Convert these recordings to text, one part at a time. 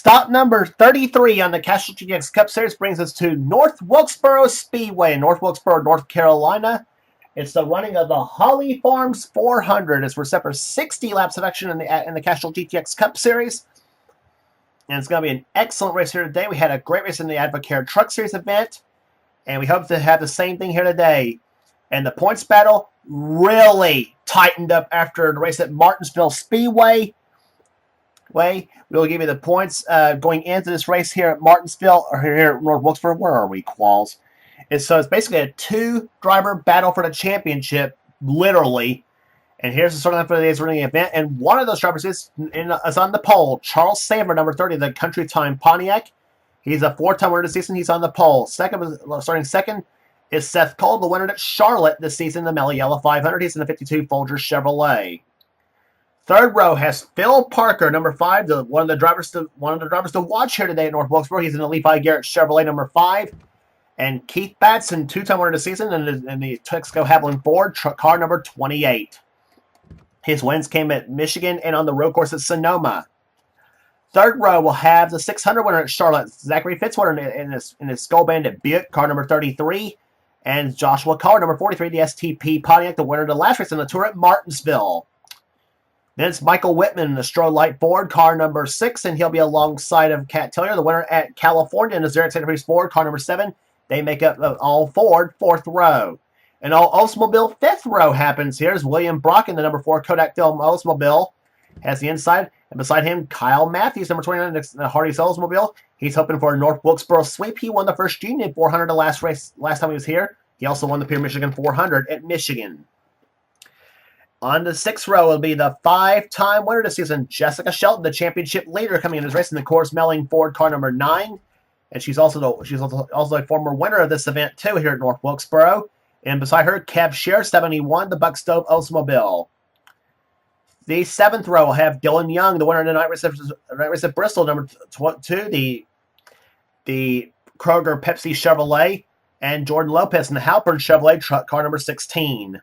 Stop number 33 on the Castrol GTX Cup Series brings us to North Wilkesboro Speedway in North Wilkesboro, North Carolina. It's the running of the Holly Farms 400. It's for set for 60 laps of action in the Castrol GTX Cup Series. And it's going to be an excellent race here today. We had a great race in the Advocare Truck Series event. And we hope to have the same thing here today. And the points battle really tightened up after the race at Martinsville Speedway. We'll give you the points going into this race here at Martinsville, or here at North Wilkesboro. Where are we, Qualls? It's basically a two-driver battle for the championship, literally. And here's the storyline for today's running event. And one of those drivers is on the pole. Charles Saver, number 30, the Country Time Pontiac. He's a four-time winner this season. He's on the pole. Starting second is Seth Cole, the winner at Charlotte this season, the Mellow Yellow 500. He's in the 52 Folgers Chevrolet. Third row has Phil Parker, number 5, one of the drivers to watch here today at North Wilkesboro. He's in the Levi Garrett Chevrolet, number 5. And Keith Batson, two-time winner this season, in the Texaco Haviland Ford, car number 28. His wins came at Michigan and on the road course at Sonoma. Third row will have the 600 winner at Charlotte, Zachary Fitzwater, in his Skull Bandit Buick, car number 33. And Joshua Carr, number 43, the STP Pontiac, the winner of the last race on the tour at Martinsville. Then it's Michael Whitman in the Strode-Light Ford, car number 6, and he'll be alongside of Cat Tillier, the winner at California in the Xerox Santa Fe Ford, car number 7. They make up all Ford, 4th row. And all Oldsmobile 5th row happens here as William Brock in the number 4 Kodak Film Oldsmobile has the inside. And beside him, Kyle Matthews, number 29, the Hardee's Oldsmobile. He's hoping for a North Wilkesboro sweep. He won the first Union 400 the last time he was here. He also won the Pure Michigan 400 at Michigan. On the 6th row will be the 5-time winner this season, Jessica Shelton, the championship leader, coming in this race in the Coors Melling Ford, car number 9. And she's also a former winner of this event, too, here at North Wilkesboro. And beside her, Kev Scheer, 71, the Buck Stove Oldsmobile. The 7th row will have Dylan Young, the winner of the night race at Bristol, number 2, the Kroger Pepsi Chevrolet, and Jordan Lopez in the Halpern Chevrolet truck, car number 16.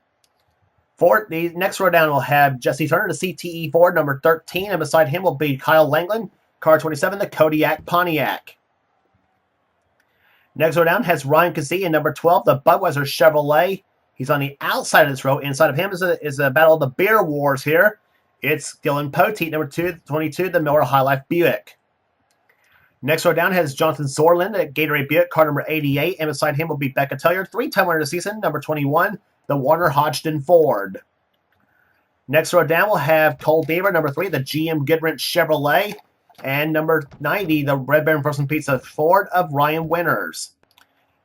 The next row down will have Jesse Turner, the CTE Ford, number 13, and beside him will be Kyle Langland, car 27, the Kodiak Pontiac. Next row down has Ryan Kazee in number 12, the Budweiser Chevrolet. He's on the outside of this row. Inside of him is a battle of the beer wars here. It's Dylan Poteet, number 22, the Miller High Life Buick. Next row down has Jonathan Zorlin at Gatorade Buick, car number 88, and beside him will be Becca Tillier, 3-time winner of the season, number 21, the Warner Hodgson Ford. Next row down will have Cole Deaver, number 3, the GM Goodwrench Chevrolet, and number 90, the Red Baron Frozen Pizza Ford of Ryan Winters.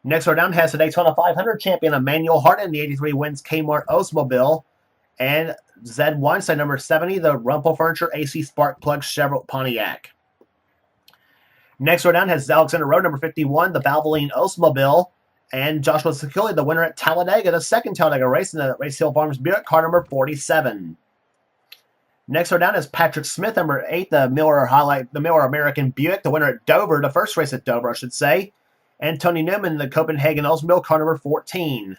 Next row down has the Daytona 500 champion Emmanuel Hart in the 83 wins Kmart Oldsmobile, and Zed Weinstein, number 70, the Rumpel Furniture AC Spark Plug Chevrolet Pontiac. Next row down has Alexander Rowe, number 51, the Valvoline Oldsmobile, and Joshua Sekili, the winner at Talladega, the second Talladega race in the Race Hill Farms Buick, car number 47. Next row down is Patrick Smith, number 8, the Miller American Buick, the winner at Dover, the first race at Dover, I should say, and Tony Newman, the Copenhagen Oldsmobile, car number 14.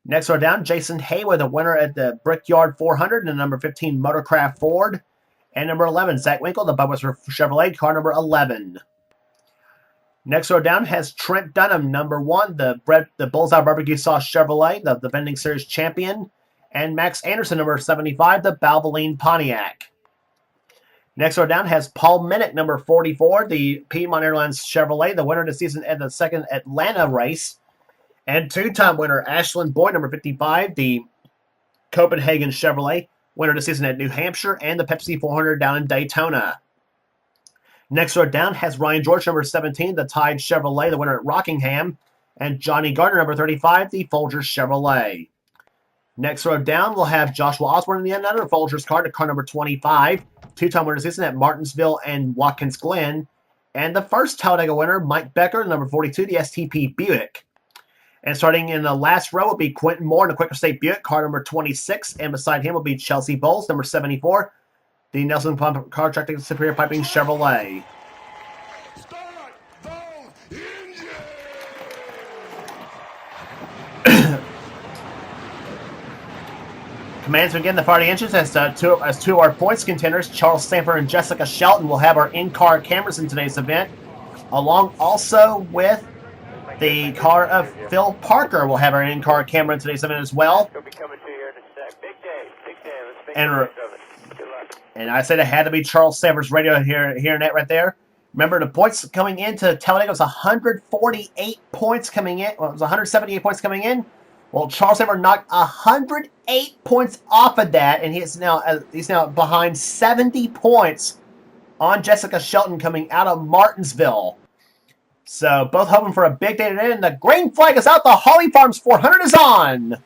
Next row down, Jason Haywood, the winner at the Brickyard 400, and the number 15 Motorcraft Ford, and number 11, Zach Winkle, the Budweiser Chevrolet, car number 11. Next row down has Trent Dunham, number 1, the Bullseye Barbecue Sauce Chevrolet, the Vending Series champion, and Max Anderson, number 75, the Valvoline Pontiac. Next row down has Paul Minnick, number 44, the Piedmont Airlines Chevrolet, the winner of the season at the second Atlanta race, and 2-time winner Ashlyn Boyd, number 55, the Copenhagen Chevrolet, winner of the season at New Hampshire, and the Pepsi 400 down in Daytona. Next row down has Ryan George, number 17, the Tide Chevrolet, the winner at Rockingham, and Johnny Gardner, number 35, the Folgers Chevrolet. Next row down, we'll have Joshua Osborne in the another Folgers car number 25, 2-time winner season at Martinsville and Watkins Glen, and the first Talladega winner, Mike Becker, number 42, the STP Buick. And starting in the last row will be Quentin Moore in the Quaker State Buick, car number 26, and beside him will be Chelsea Bowles, number 74, the Nelson Contracting Superior Piping Chevrolet. Start those engines! Commands begin the party engines as two of our points contenders, Charles Sanford and Jessica Shelton, will have our in-car cameras in today's event, along also with the car of Phil Parker will have our in-car camera in today's event as well. We'll be coming to you here in a sec. Big day. Let's make And, the most of it. Good luck. And I said it had to be Charles Sanford's radio here net right there. Remember, the points coming into Talladega was 148 points coming in. Well, it was 178 points coming in. Well, Charles Sanford knocked 108 points off of that, and he's now behind 70 points on Jessica Shelton coming out of Martinsville. So both hoping for a big day today, and the green flag is out. The Holly Farms 400 is on.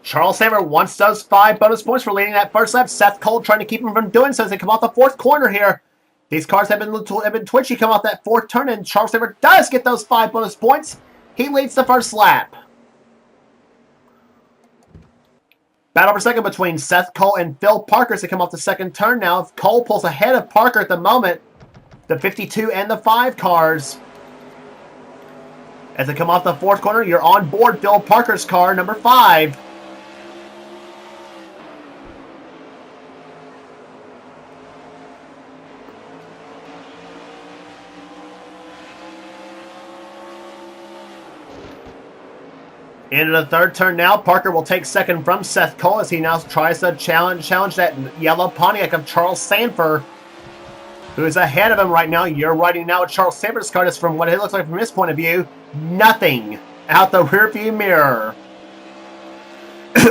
Charles Sanford wants those 5 bonus points for leading that first lap. Seth Cole trying to keep him from doing so as they come off the 4th corner here. These cars have been twitchy come off that 4th turn, and Charles Sanford does get those 5 bonus points. He leads the first lap. Battle for second between Seth Cole and Phil Parker as they come off the 2nd turn now. Cole pulls ahead of Parker at the moment. The 52 and the 5 cars. As they come off the 4th corner, you're on board Phil Parker's car, number 5. Into the 3rd turn now. Parker will take second from Seth Cole as he now tries to challenge that yellow Pontiac of Charles Sanford, who is ahead of him right now. You're riding now with Charles Sanford's car. Just from what it looks like from his point of view, nothing out the rearview mirror.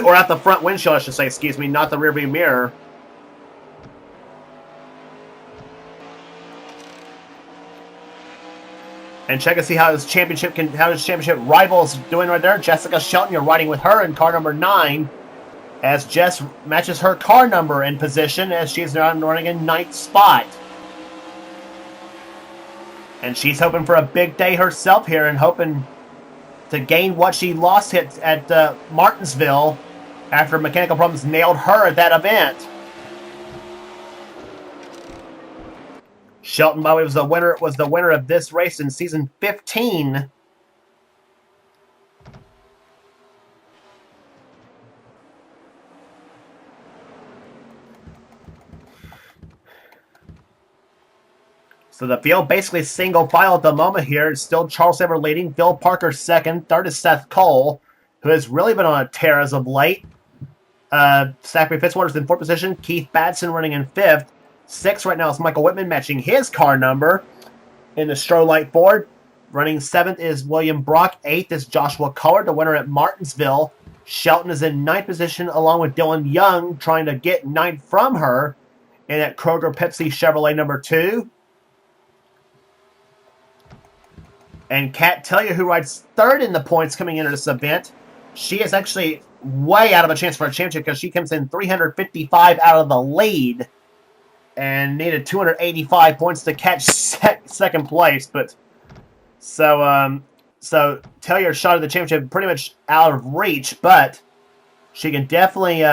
Or out the front windshield, I should say, excuse me, not the rearview mirror. And check and see how his championship rival is doing right there. Jessica Shelton, you're riding with her in car number 9, as Jess matches her car number in position as she's now running in 9th spot. And she's hoping for a big day herself here and hoping to gain what she lost at Martinsville after mechanical problems nailed her at that event. Shelton, by the way, was the winner of this race in season 15. So the field basically single file at the moment here. It's still Charles Sanford leading. Phil Parker 2nd. 3rd is Seth Cole, who has really been on a tear as of late. Zachary Fitzwater's in 4th position. Keith Batson running in 5th. 6th right now is Michael Whitman matching his car number in the Strolight Ford. Running 7th is William Brock. 8th is Joshua Collard, the winner at Martinsville. Shelton is in 9th position along with Dylan Young trying to get 9th from her in that Kroger Pepsi Chevrolet number 2. And Kat Tellier, who rides 3rd in the points coming into this event, she is actually way out of a chance for a championship because she comes in 355 out of the lead and needed 285 points to catch 2nd place. But so Tellier's shot at the championship pretty much out of reach, but she can definitely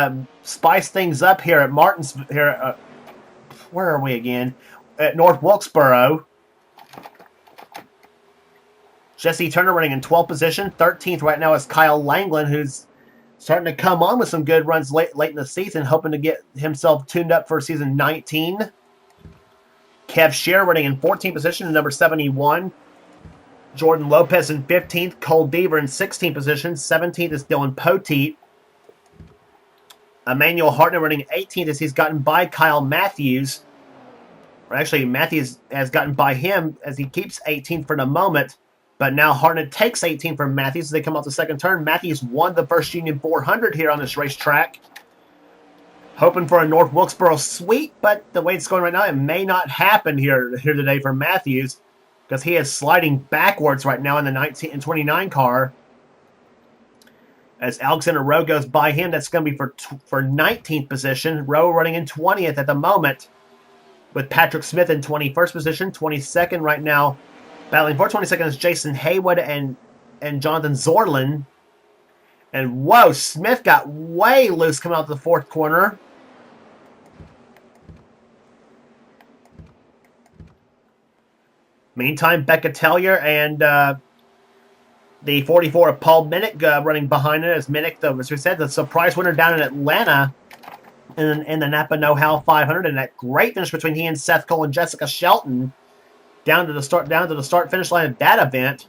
spice things up here at Martinsville. Where are we again? At North Wilkesboro. Jesse Turner running in 12th position. 13th right now is Kyle Langland, who's starting to come on with some good runs late in the season, hoping to get himself tuned up for season 19. Kev Scheer running in 14th position, number 71. Jordan Lopez in 15th. Cole Deaver in 16th position. 17th is Dylan Poteet. Emmanuel Hartnett running 18th as he's gotten by Kyle Matthews. Or actually, Matthews has gotten by him as he keeps 18th for the moment. But now Hartnett takes 18 from Matthews as they come off the 2nd turn. Matthews won the first Union 400 here on this racetrack. Hoping for a North Wilkesboro sweep, but the way it's going right now, it may not happen here today for Matthews because he is sliding backwards right now in the 19 and 29 car. As Alexander Rowe goes by him, that's going to be for 19th position. Rowe running in 20th at the moment with Patrick Smith in 21st position. 22nd right now. Battling for 22nd is Jason Haywood and Jonathan Zorlin. And whoa, Smith got way loose coming out the 4th corner. Meantime, Becca Tellier and the 44 of Paul Minnick running behind it as Minnick, as we said, the surprise winner down in Atlanta in the Napa Know-How 500, and that great finish between he and Seth Cole and Jessica Shelton down to the start finish line of that event.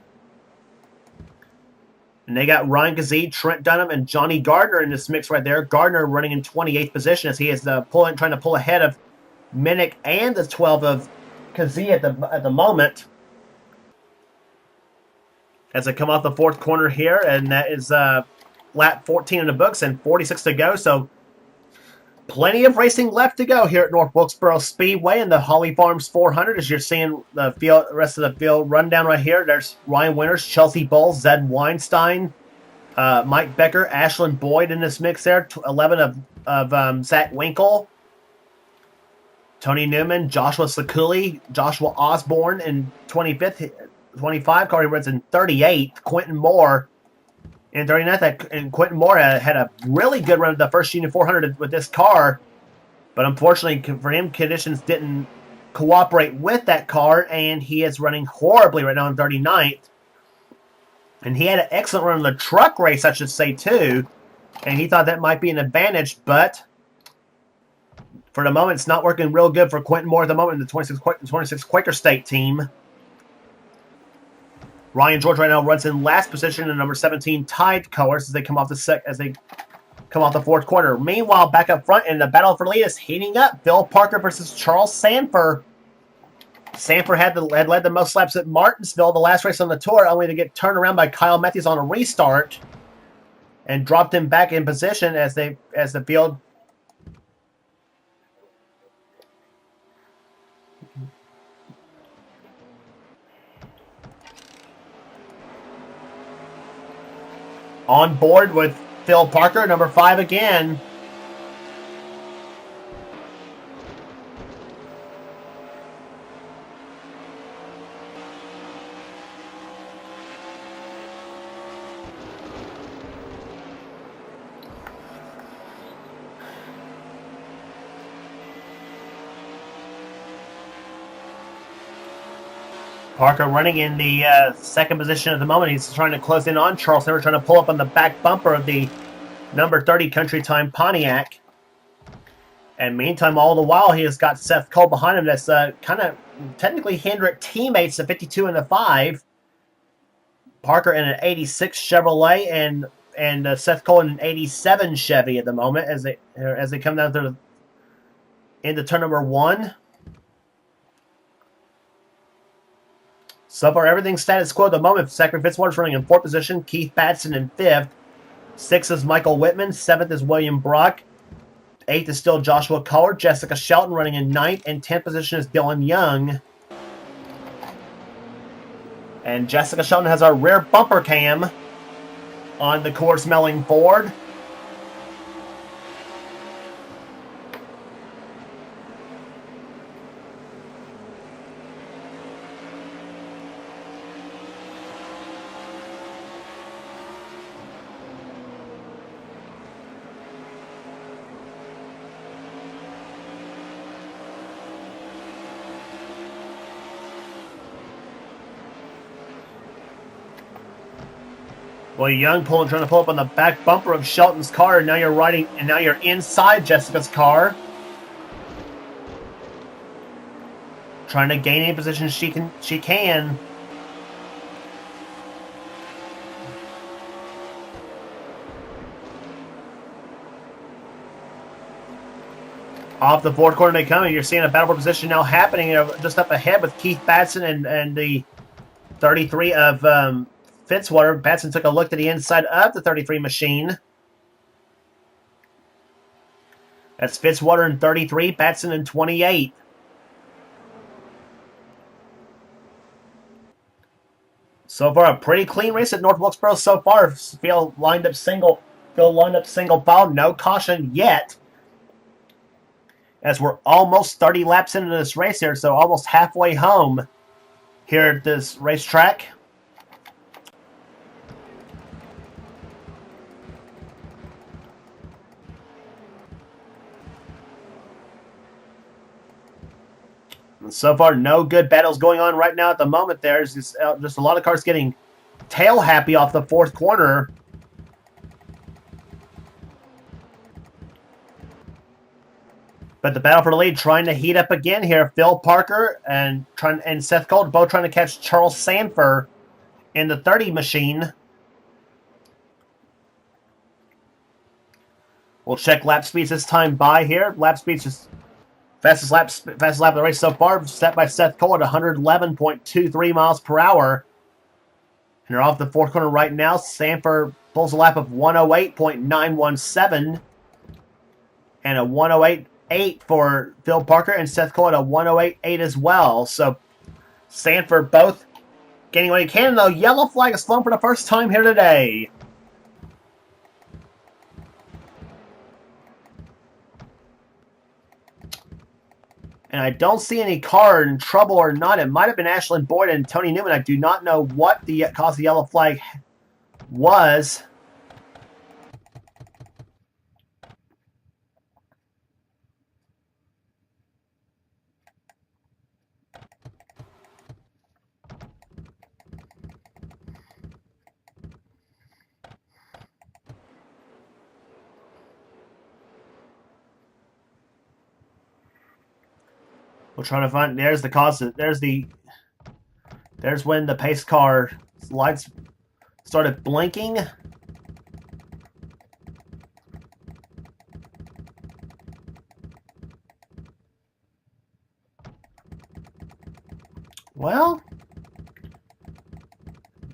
And they got Ryan Kazee, Trent Dunham, and Johnny Gardner in this mix right there. Gardner running in 28th position as he is trying to pull ahead of Minnick and the 12 of Kazee at the moment. As they come off the fourth corner here, and that is lap 14 in the books and 46 to go. So plenty of racing left to go here at North Wilkesboro Speedway in the Holly Farms 400. As you're seeing the rest of the field rundown right here. There's Ryan Winters, Chelsea Bowles, Zed Weinstein, Mike Becker, Ashlyn Boyd in this mix there. 11 of Zach Winkle, Tony Newman, Joshua Sakuli, Joshua Osborne in 25th. 25, Corey Reds in 38th, Quentin Moore in 39th, and Quentin Moore had a really good run at the first Union 400 with this car, but unfortunately for him, conditions didn't cooperate with that car, and he is running horribly right now in 39th, and he had an excellent run in the truck race, I should say, too, and he thought that might be an advantage, but for the moment, it's not working real good for Quentin Moore at the moment in the 26 Quaker State team. Ryan George right now runs in last position in number 17 Tide Colors as they come off the fourth quarter. Meanwhile, back up front in the battle for lead is heating up. Phil Parker versus Charles Sanford. Sanford had led the most laps at Martinsville, the last race on the tour, only to get turned around by Kyle Matthews on a restart and dropped him back in position as the field. On board with Phil Parker, number 5 again. Parker running in the second position at the moment. He's trying to close in on Charles Sanford, trying to pull up on the back bumper of the number 30 Country Time Pontiac. And meantime, all the while, he has got Seth Cole behind him. That's kind of technically Hendrick teammates, the 52 and the 5. Parker in an 86 Chevrolet and Seth Cole in an 87 Chevy at the moment as they come down into turn number 1. So far, everything's status quo at the moment. Zachary Fitzwater's running in 4th position. Keith Batson in 5th. 6th is Michael Whitman. 7th is William Brock. 8th is still Joshua Collard. Jessica Shelton running in 9th. And 10th position is Dylan Young. And Jessica Shelton has our rear bumper cam on the Coors Melling Ford. Well, Young trying to pull up on the back bumper of Shelton's car, and now you're inside Jessica's car. Trying to gain any position she can. Off the fourth corner they come, and you're seeing a battle for position now happening just up ahead with Keith Batson and the 33 of Fitzwater. Batson took a look to the inside of the 33 machine. That's Fitzwater in 33, Batson in 28. So far, a pretty clean race at North Wilkesboro so far. Phil lined up single file, no caution yet. As we're almost 30 laps into this race here, so almost halfway home here at this racetrack. So far, no good battles going on right now at the moment. There's just a lot of cars getting tail happy off the fourth corner. But the battle for the lead trying to heat up again here. Phil Parker and Seth Cole both trying to catch Charles Sanford in the 30 machine. We'll check lap speeds this time by here. Lap speeds just fastest lap of the race so far, set by Seth Cole at 111.23 miles per hour. And they're off the fourth corner right now. Sanford pulls a lap of 108.917 and a 108.8 for Phil Parker, and Seth Cole at a 108.8 as well. So Sanford both getting what he can, though. Yellow flag is flown for the first time here today. And I don't see any car in trouble or not. It might have been Ashlyn Boyd and Tony Newman. I do not know what the cause of the yellow flag was. We're trying to find. There's the cause. There's when the pace car lights started blinking. Well,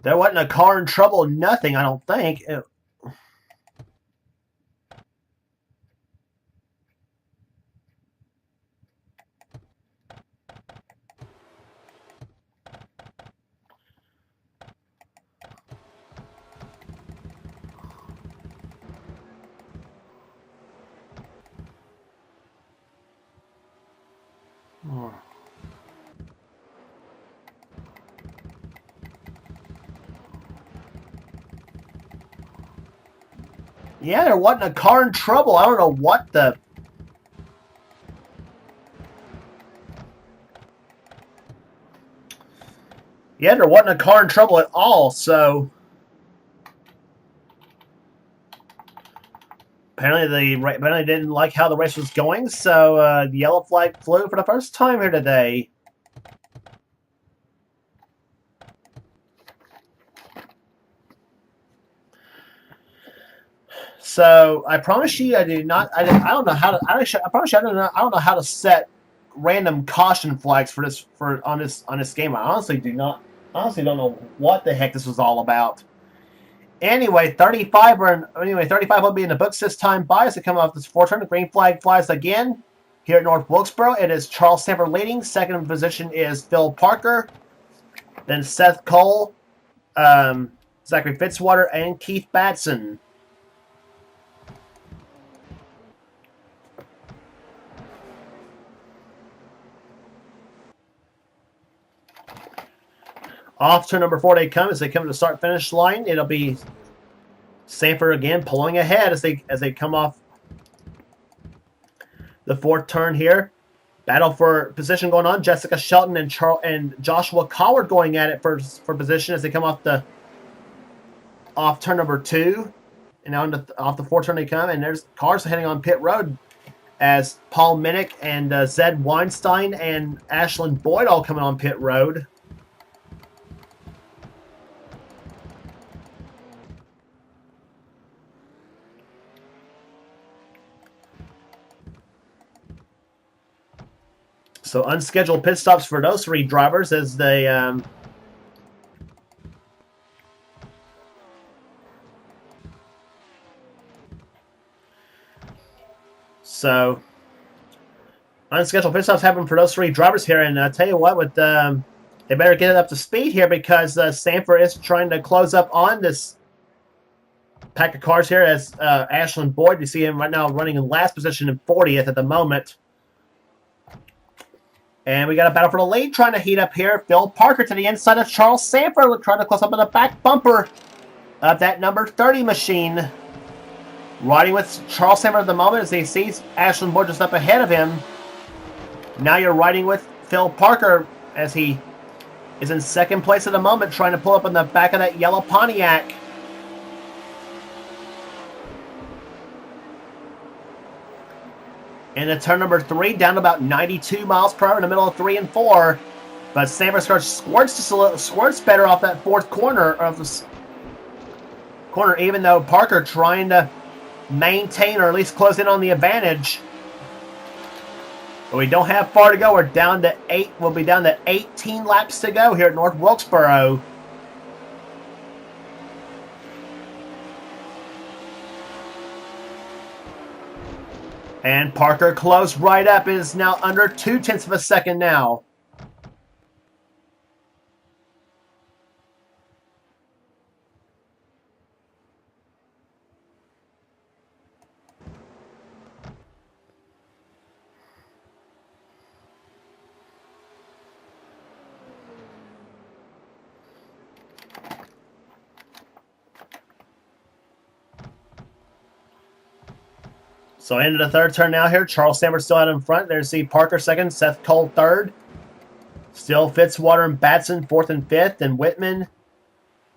there wasn't a car in trouble. Nothing. I don't think. Yeah, there wasn't a car in trouble. I don't know what the... Yeah, there wasn't a car in trouble at all, so... Apparently they didn't like how the race was going, so the yellow flag flew for the first time here today. So I promise you, I do not. I don't know how to. I promise you, I don't know how to set random caution flags on this game. I honestly do not. Honestly, don't know what the heck this was all about. Anyway, 35 will be in the books this time by as they come off this fourth turn. The green flag flies again here at North Wilkesboro. It is Charles Sanford leading. Second in position is Phil Parker. Then Seth Cole, Zachary Fitzwater, and Keith Batson. Off turn number 4 they come. As they come to the start-finish line, it'll be Sanford again pulling ahead as they come off the fourth turn here. Battle for position going on. Jessica Shelton and Joshua Collard going at it for position as they come off turn number 2. And now off the fourth turn they come, and there's cars heading on pit road as Paul Minnick and Zed Weinstein and Ashlyn Boyd all coming on pit road. So unscheduled pit stops for those 3 drivers as they so unscheduled pit stops happen for those 3 drivers here, and I tell you what, they better get it up to speed here because Sanford is trying to close up on this pack of cars here as Ashlyn Boyd. You see him right now running in last position in 40th at the moment. And we got a battle for the lead trying to heat up here. Phil Parker to the inside of Charles Sanford, trying to close up on the back bumper of that number 30 machine. Riding with Charles Sanford at the moment as he sees Ashlyn Boyd just up ahead of him. Now you're riding with Phil Parker, as he is in second place at the moment, trying to pull up on the back of that yellow Pontiac. In the turn number 3, down to about 92 miles per hour in the middle of 3 and 4. But Sanford squirts better off that fourth corner of the corner, even though Parker trying to maintain or at least close in on the advantage. But we don't have far to go. We're down to 8. We'll be down to 18 laps to go here at North Wilkesboro. And Parker closed right up. It is now under 0.2 of a second now. So into the third turn now here. Charles Sanders still out in front. There's see Parker second, Seth Cole third. Still Fitzwater and Batson fourth and fifth, and Whitman,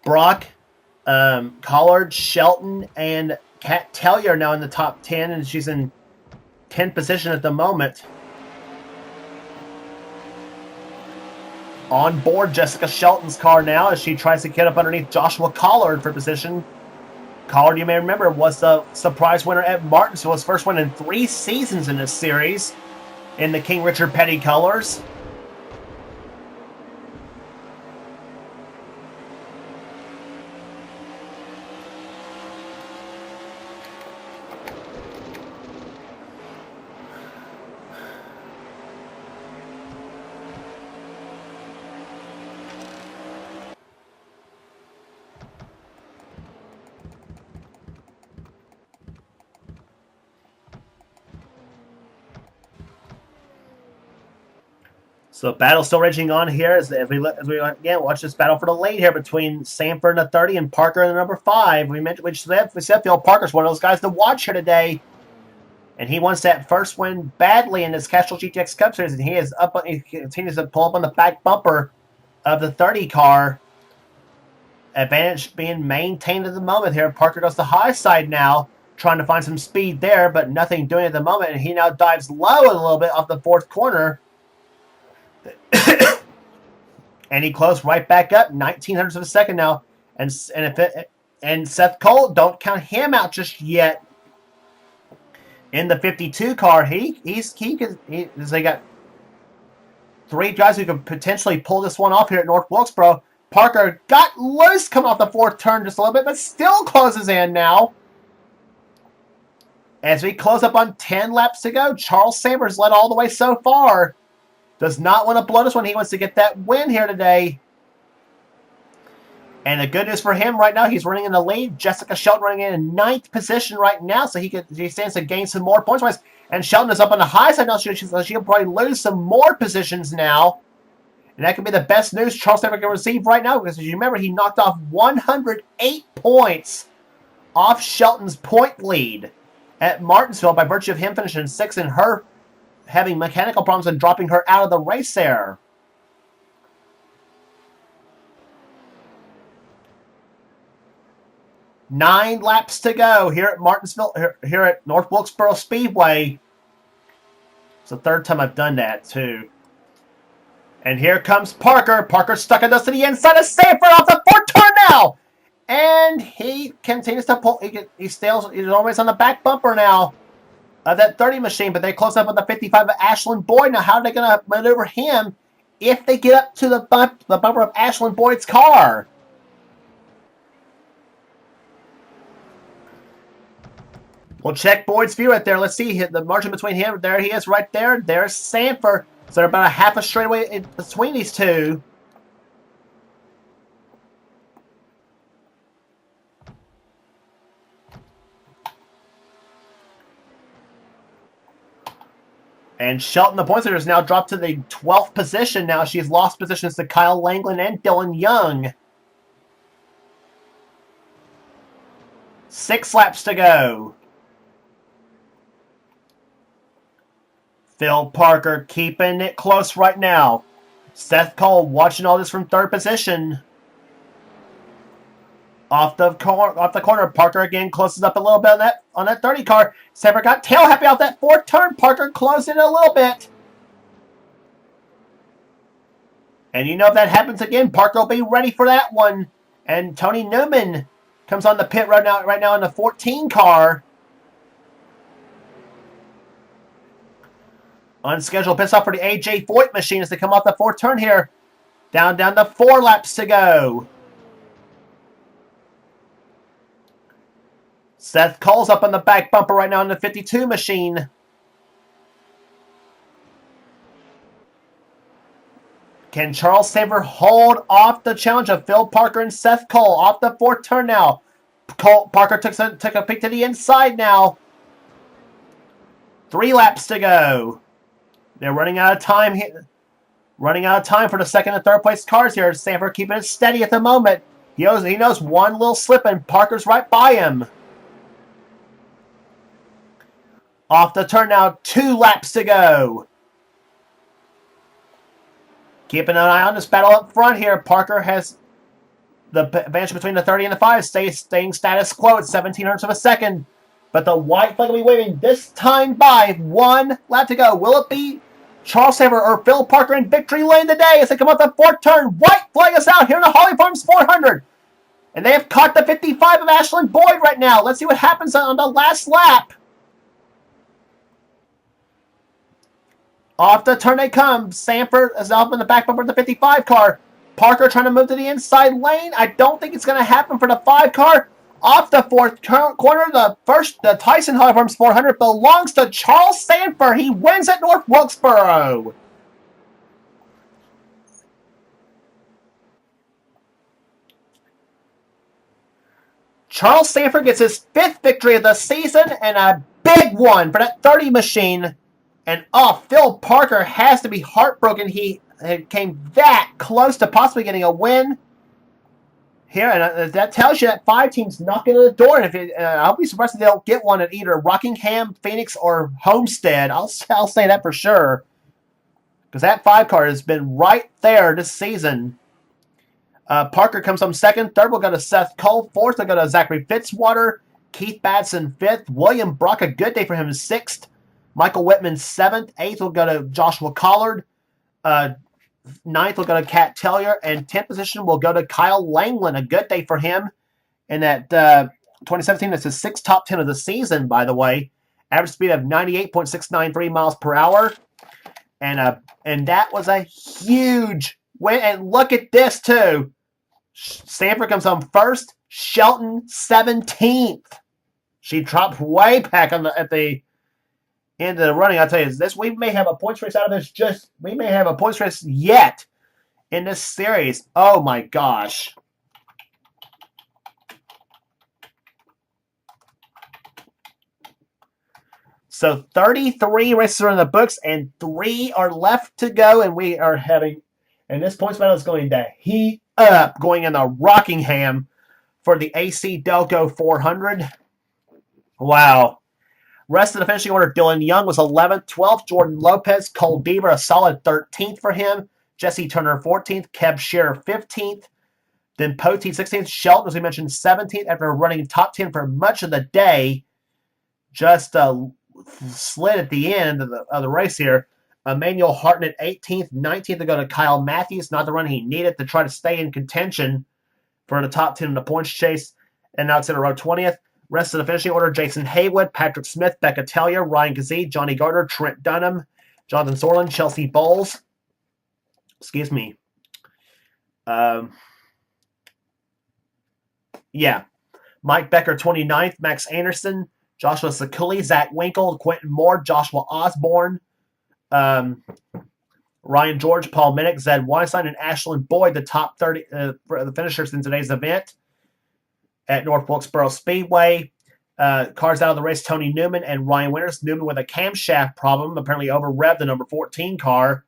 Brock, Collard, Shelton, and Kat Tellier now in the top 10, and she's in 10th position at the moment. On board Jessica Shelton's car now as she tries to get up underneath Joshua Collard for position. Collard, you may remember, was the surprise winner at Martinsville. His first win in 3 seasons in this series in the King Richard Petty colors. So battle still raging on here as we again watch this battle for the late here between Sanford in the 30 and Parker in the number 5. We said Phil Parker's one of those guys to watch here today, and he wants that first win badly in this Castrol GTX Cup Series, and he continues to pull up on the back bumper of the 30 car. Advantage being maintained at the moment here. Parker goes the high side now, trying to find some speed there, but nothing doing at the moment, and he now dives low a little bit off the fourth corner. And he closed right back up, 1900ths of a second now. And Seth Cole, don't count him out just yet. In the 52 car, they got 3 guys who could potentially pull this one off here at North Wilkesboro. Parker got loose coming off the fourth turn just a little bit, but still closes in now. As we close up on 10 laps to go, Charles Sanders led all the way so far. Does not want to blow this one. He wants to get that win here today. And the good news for him right now, he's running in the lead. Jessica Shelton running in 9th position right now, so he stands to gain some more points. And Shelton is up on the high side now, so she'll probably lose some more positions now. And that could be the best news Charles Sanders can receive right now, because as you remember, he knocked off 108 points off Shelton's point lead at Martinsville by virtue of him finishing 6th and her having mechanical problems and dropping her out of the race there. Nine laps to go here at Martinsville, here at North Wilkesboro Speedway. It's the 3rd time I've done that, too. And here comes Parker. Parker stuck in dust to the inside of Sanford off the 4th turn now. And he continues to pull. He's always on the back bumper now of that 30 machine, but they close up on the 55 of Ashlyn Boyd. Now, how are they going to maneuver him if they get up to the bumper of Ashlyn Boyd's car? We'll check Boyd's view right there. Let's see the margin between him. There he is right there. There's Sanford. So they're about a half a straightaway in between these two. And Shelton, the points leader, is now dropped to the 12th position. Now she's lost positions to Kyle Langland and Dylan Young. 6 laps to go. Phil Parker keeping it close right now. Seth Cole watching all this from third position. Off the corner, Parker again closes up a little bit on that 30 car. Saber got tail happy off that fourth turn. Parker closed it a little bit. And you know if that happens again, Parker will be ready for that one. And Tony Newman comes on the pit right now in the 14 car. Unscheduled pit stop for the AJ Foyt machine as they come off the fourth turn here. Down to 4 laps to go. Seth Cole's up on the back bumper right now in the 52 machine. Can Charles Saver hold off the challenge of Phil Parker and Seth Cole off the fourth turn now? Parker took a peek to the inside now. 3 laps to go. They're running out of time here. Running out of time for the second and third place cars here. Sanford keeping it steady at the moment. He knows one little slip and Parker's right by him. Off the turn now, 2 laps to go. Keeping an eye on this battle up front here. Parker has the advantage between the 30 and the 5, staying status quo at 1700ths of a second. But the white flag will be waving this time by 1 lap to go. Will it be Charles Saver or Phil Parker in victory lane today as they come up the fourth turn? White flag is out here in the Holly Farms 400. And they have caught the 55 of Ashlyn Boyd right now. Let's see what happens on the last lap. Off the turn they come. Sanford is up in the back bumper of the 55 car. Parker trying to move to the inside lane. I don't think it's going to happen for the 5 car. Off the fourth corner, the Tyson Holly Farms 400 belongs to Charles Sanford. He wins at North Wilkesboro. Charles Sanford gets his 5th victory of the season and a big one for that 30 machine. And Phil Parker has to be heartbroken. He came that close to possibly getting a win here, and that tells you that 5 teams knocking on the door. And I'll be surprised if they don't get one at either Rockingham, Phoenix, or Homestead. I'll say that for sure, because that 5 car has been right there this season. Parker comes home second. Third will go to Seth Cole. Fourth will go to Zachary Fitzwater. Keith Batson 5th. William Brock, a good day for him, is 6th. Michael Whitman 7th. 8th will go to Joshua Collard. 9th will go to Kat Tellier. And 10th position will go to Kyle Langland. A good day for him. In that 2017, it's his 6th top 10 of the season, by the way. Average speed of 98.693 miles per hour. And that was a huge win. And look at this, too. Sanford comes home first. Shelton 17th. She dropped way back at the end of the running. I'll tell you this: we may have a points race out of this. We may have a points race yet in this series. Oh my gosh! So 33 races are in the books, and 3 are left to go, and we are having. And this points battle is going to heat up, going in the Rockingham for the AC Delco 400. Wow. Rest of the finishing order, Dylan Young was 11th. 12th, Jordan Lopez. Cole Beaver, a solid 13th for him. Jesse Turner, 14th. Kev Scherer, 15th. Then Poteet, 16th. Shelton, as we mentioned, 17th. After running top 10 for much of the day. Just slid at the end of the race here. Emmanuel Hartnett, 18th. 19th to go to Kyle Matthews. Not the run he needed to try to stay in contention for the top 10 in the points chase. And now it's in a row 20th. Rest of the finishing order, Jason Haywood, Patrick Smith, Becca Tellier, Ryan Kazee, Johnny Gardner, Trent Dunham, Jonathan Sorlin, Chelsea Bowles. Excuse me. Mike Becker, 29th, Max Anderson, Joshua Sakuli, Zach Winkle, Quentin Moore, Joshua Osborne, Ryan George, Paul Minnick, Zed Weinstein, and Ashlyn Boyd, the top 30 for the finishers in today's event at North Wilkesboro Speedway. Cars out of the race, Tony Newman and Ryan Winters. Newman with a camshaft problem, apparently over-revved the number 14 car.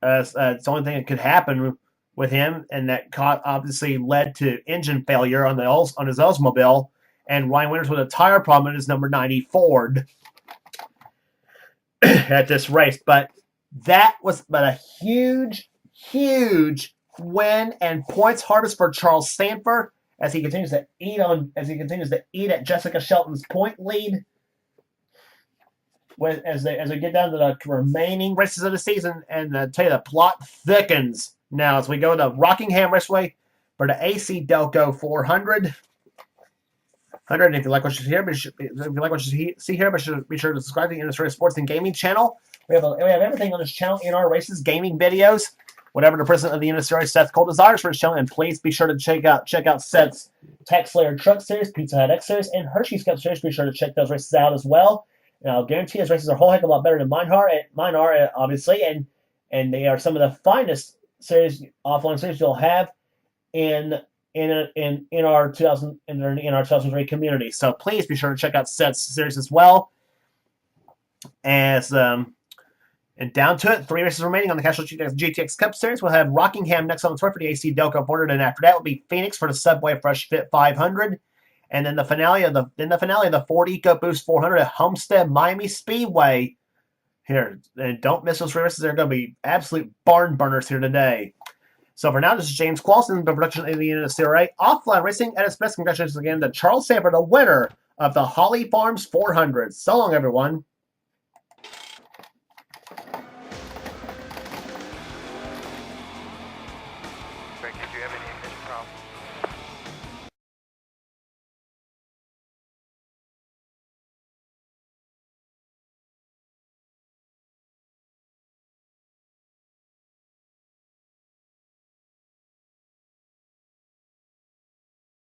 It's the only thing that could happen with him, and that obviously led to engine failure on his Oldsmobile. And Ryan Winters with a tire problem in his number 90 Ford. at this race. But that was a huge, huge win and points harvest for Charles Sanford as he continues to eat at Jessica Shelton's point lead. As they get down to the remaining races of the season, and tell you the plot thickens now as we go to Rockingham Raceway for the AC Delco 400. And if you like what you see here, be sure to subscribe to the NNSCRA Sports and Gaming channel. We have everything on this channel in our races, gaming videos, whatever the president of the NNSCRA, Seth Cole, desires for his channel. And please be sure to check out Seth's Tax Slayer Truck Series, Pizza Hut X Series, and Hershey's Cup Series. Be sure to check those races out as well. And I'll guarantee his races are a whole heck of a lot better than mine are, obviously, and they are some of the finest offline series you'll have in our 2003 community. So please be sure to check out Seth's series as well. And down to it, 3 races remaining on the Castrol GTX Cup Series. We'll have Rockingham next on the tour for the AC Delco 400, and after that will be Phoenix for the Subway Fresh Fit 500. And then the finale of the Ford EcoBoost 400 at Homestead Miami Speedway. Here, and don't miss those races. They're going to be absolute barn burners here today. So for now, this is James Qualson, the production of the NNSCRA Offline Racing at its best. Congratulations again to Charles Sanford, the winner of the Holly Farms 400. So long, everyone.